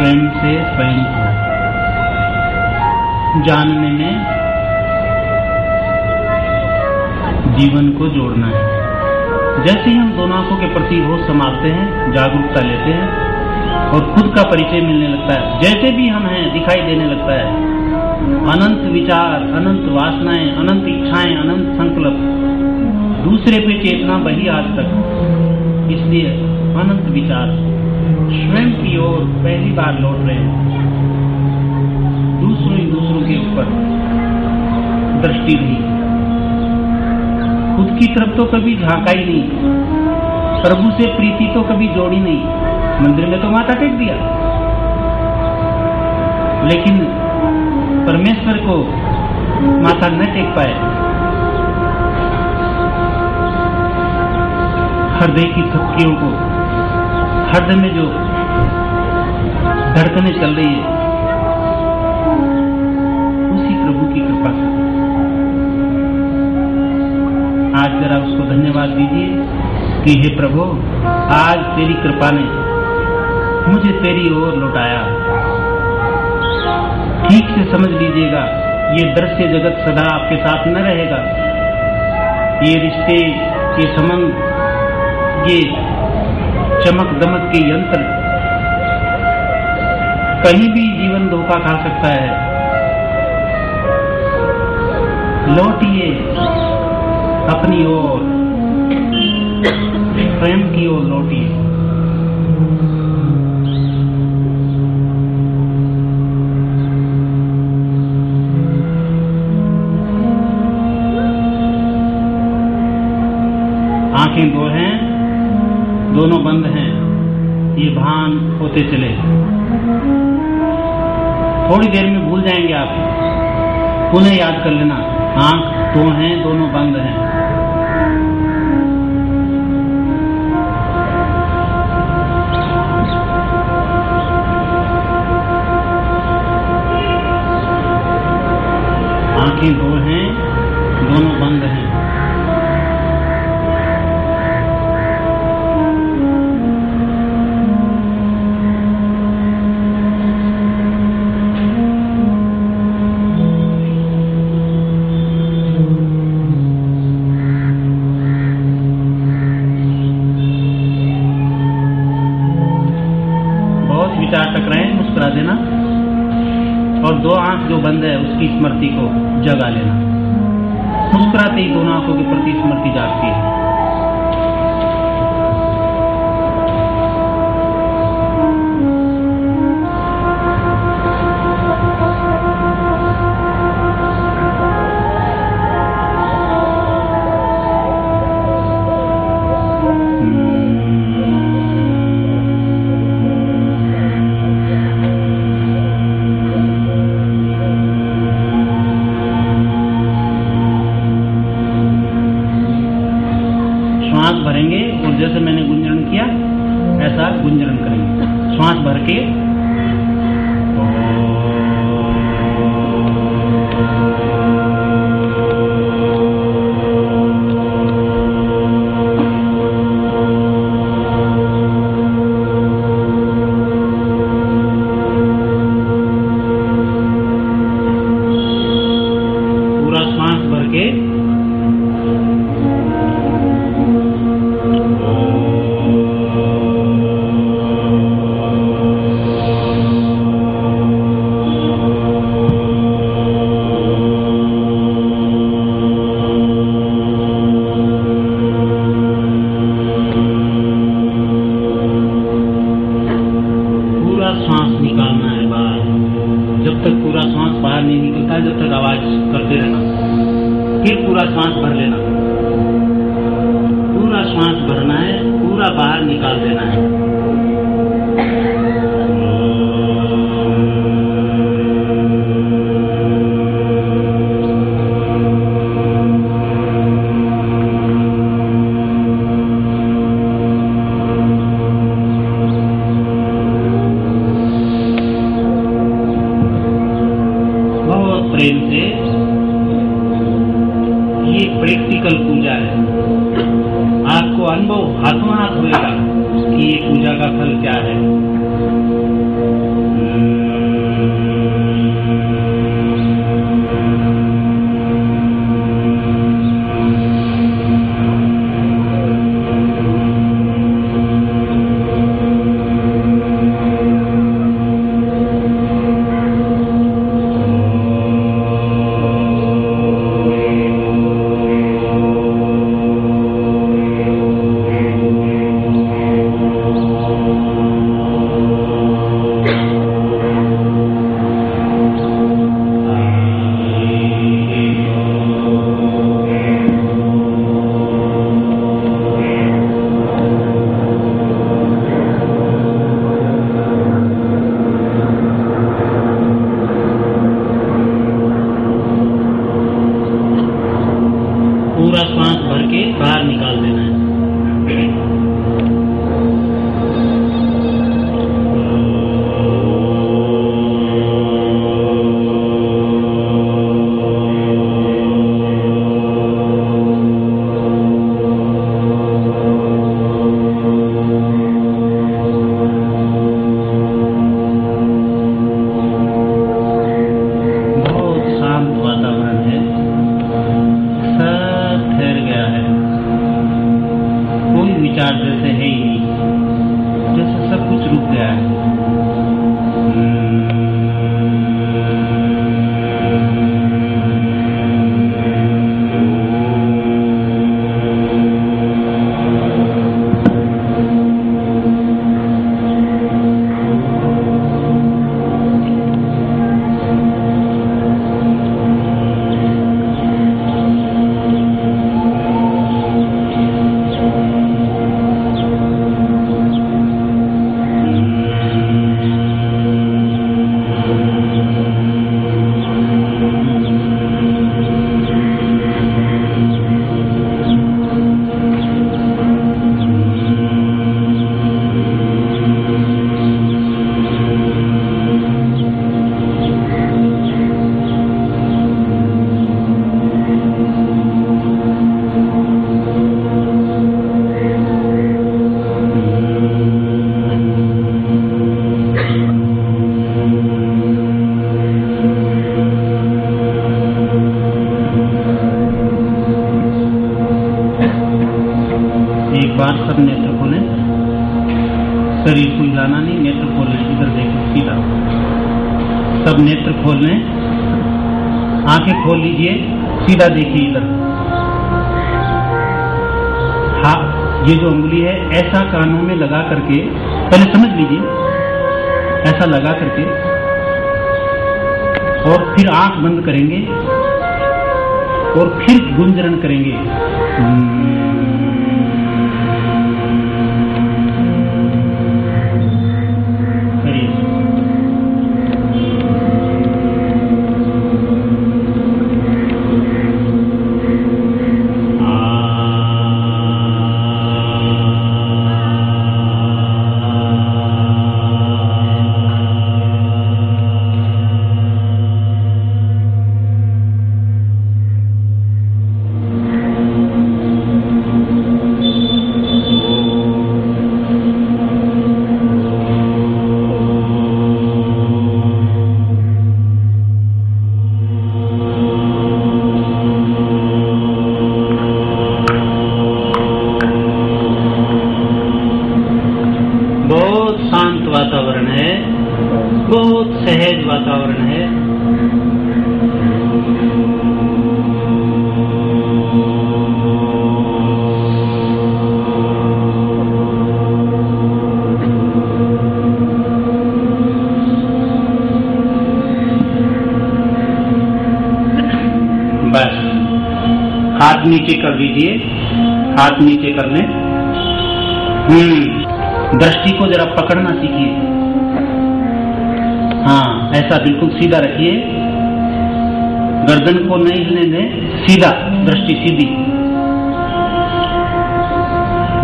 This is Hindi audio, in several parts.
स्वयं से स्वयं को जानने में जीवन को जोड़ना है। जैसे ही हम दोनों आंखों के प्रति होश संभालते हैं, जागरूकता लेते हैं और खुद का परिचय मिलने लगता है, जैसे भी हम हैं दिखाई देने लगता है। अनंत विचार, अनंत वासनाएं, अनंत इच्छाएं, अनंत संकल्प, दूसरे पे चेतना बही आज तक। इसलिए अनंत विचार स्वयं की ओर पहली बार लौट रहे हैं। दूसरों के ऊपर दृष्टि नहीं, खुद की तरफ तो कभी झांका ही नहीं, प्रभु से प्रीति तो कभी जोड़ी नहीं। मंदिर में तो माथा टेक दिया, लेकिन परमेश्वर को माथा न टेक पाए। हृदय की थपकियों को, हृदय में जो धड़कनें चल रही है, उसी प्रभु की कृपा से आज जरा उसको धन्यवाद दीजिए कि हे प्रभु, आज तेरी कृपा ने मुझे तेरी ओर लौटाया। ठीक से समझ लीजिएगा, ये दृश्य जगत सदा आपके साथ न रहेगा। ये रिश्ते, ये संबंध, ये चमक दमक के यंत्र कहीं भी जीवन धोखा खा सकता है। लौटिए अपनी ओर, स्वयं की ओर लौटिए। आंखें दो हैं, दोनों बंद हैं, ये भान होते चले। थोड़ी देर में भूल जाएंगे आप, पुनः याद कर लेना। आंख दो हैं, दोनों बंद हैं। आंखें दो हैं, दोनों बंद हैं। विचार टकराए, मुस्कुरा देना और दो आंख जो बंद है उसकी स्मृति को जगा लेना। मुस्कुराते ही दोनों आंखों के प्रति स्मृति जागती है। श्वास भरेंगे और जैसे मैंने गुंजन किया ऐसा गुंजन करेंगे। श्वास भर के पूरा श्वास भर के श्वास निकालना है बाहर। जब तक पूरा श्वास बाहर नहीं निकलता, जब तक आवाज करते रहना। फिर पूरा श्वास भर लेना, पूरा श्वास भरना है, पूरा बाहर निकाल देना है। प्रेम से, ये प्रैक्टिकल पूजा है। आपको अनुभव हाथों हाथ होगा कि ये पूजा का फल क्या है। बढ़ाना नहीं, नेत्र खोलने, इधर देखो सीधा, सब नेत्र खोलने, आंखें खोल लीजिए, सीधा देखिए इधर। हाँ, ये जो उंगली है ऐसा कानों में लगा करके, पहले समझ लीजिए, ऐसा लगा करके, और फिर आंख बंद करेंगे और फिर गुंजरण करेंगे। वातावरण है, बहुत सहज वातावरण है। बस हाथ नीचे कर दीजिए, हाथ नीचे कर लें। दृष्टि को जरा पकड़ना सीखिए। हाँ, ऐसा बिल्कुल सीधा रखिए, गर्दन को नहीं हिलने दें, सीधा, दृष्टि सीधी।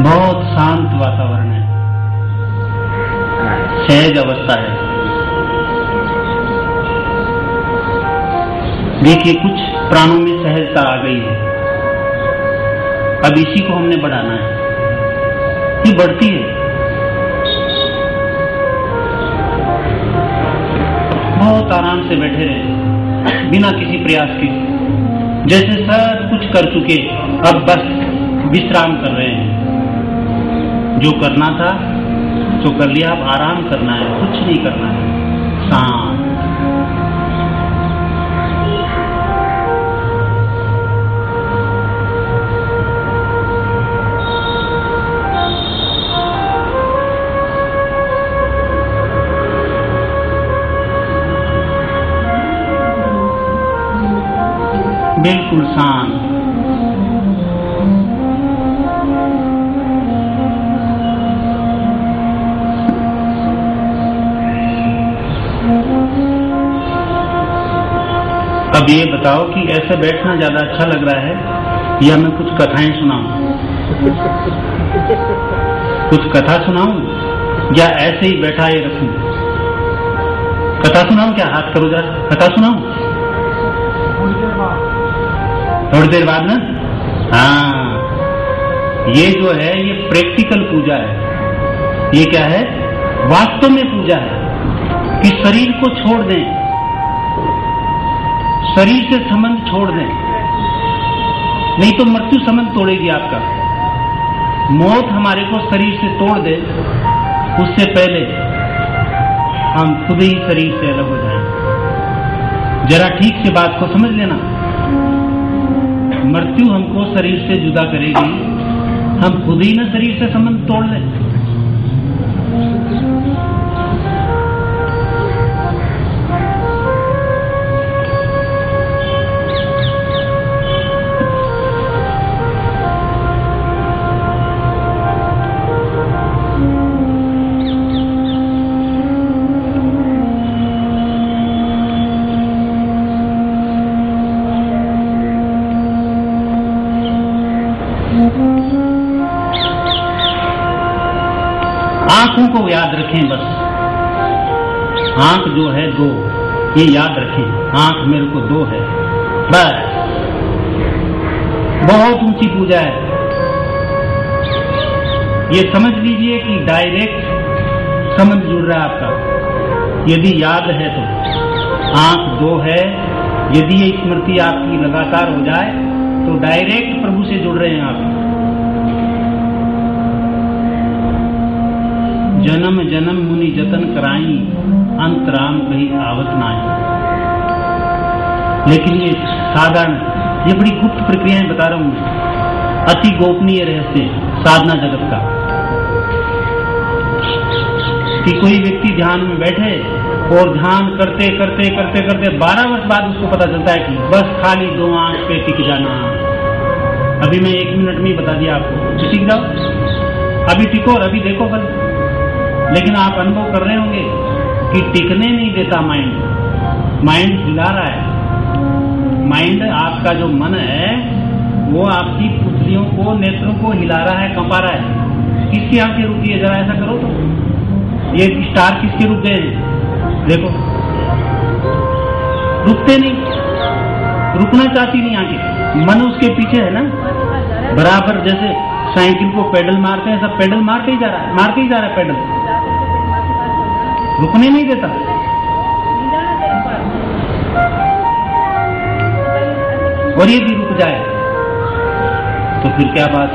बहुत शांत वातावरण है, सहज अवस्था है। देखिए कुछ प्राणों में सहजता आ गई है, अब इसी को हमने बढ़ाना है। ये बढ़ती है, बहुत आराम से बैठे रहे बिना किसी प्रयास के, जैसे सब कुछ कर चुके, अब बस विश्राम कर रहे हैं। जो करना था तो कर लिया, अब आराम करना है, कुछ नहीं करना है, शांत। बिल्कुल शांत। अब ये बताओ कि ऐसे बैठना ज्यादा अच्छा लग रहा है या मैं कुछ कथाएं सुनाऊं? कुछ कथा सुनाऊं या ऐसे ही बैठा ये रखूं? कथा सुनाऊं क्या? हाथ करो जरा, कथा सुनाऊं? थोड़ी देर बाद ना। हाँ, ये जो है ये प्रैक्टिकल पूजा है। ये क्या है? वास्तव में पूजा है कि शरीर को छोड़ दें, शरीर से संबंध छोड़ दें, नहीं तो मृत्यु संबंध तोड़ेगी आपका। मौत हमारे को शरीर से तोड़ दे, उससे पहले हम खुद ही शरीर से अलग हो जाएं। जरा ठीक से बात को समझ लेना, मृत्यु हमको शरीर से जुदा करेगी, हम खुद ही ना शरीर से संबंध तोड़ लें। आंखों को याद रखें, बस आंख जो है दो, ये याद रखें, आंख मेरे को दो है, बस। बहुत ऊंची पूजा है, ये समझ लीजिए कि डायरेक्ट संबंध जुड़ रहा है आपका। यदि याद है तो आंख दो है, यदि ये स्मृति आपकी लगातार हो जाए तो डायरेक्ट प्रभु से जुड़ रहे हैं आप। जन्म जन्म मुनि जतन कराई, अंत राम कही आवत नाई। लेकिन ये साधारण, ये बड़ी गुप्त प्रक्रियाएं बता रहा हूं मैं, अति गोपनीय रहस्य साधना जगत का, कि कोई व्यक्ति ध्यान में बैठे और ध्यान करते करते करते करते 12 वर्ष बाद उसको पता चलता है कि बस खाली 2 आंख पे टिक जाना। अभी मैं 1 मिनट में ही बता दिया आपको, टिक जाओ, अभी टिको और अभी देखो कल। लेकिन आप अनुभव कर रहे होंगे कि टिकने नहीं देता माइंड, माइंड हिला रहा है। माइंड, आपका जो मन है वो आपकी पुतलियों को, नेत्रों को हिला रहा है, कंपा रहा है। किसकी आंखें रुकी है? जरा ऐसा करो तो, ये स्टार किसके रुक गए? देखो, रुकते नहीं, रुकना चाहती नहीं आंखें, मन उसके पीछे है ना। बराबर जैसे साइकिल को पेडल मारते हैं, सब पेडल मारते ही जा रहा है, मारते ही जा रहा है पेडल, रुकने नहीं देता। और ये भी रुक जाए तो फिर क्या बात?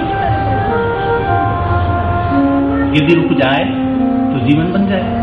यदि रुक जाए तो जीवन बन जाए।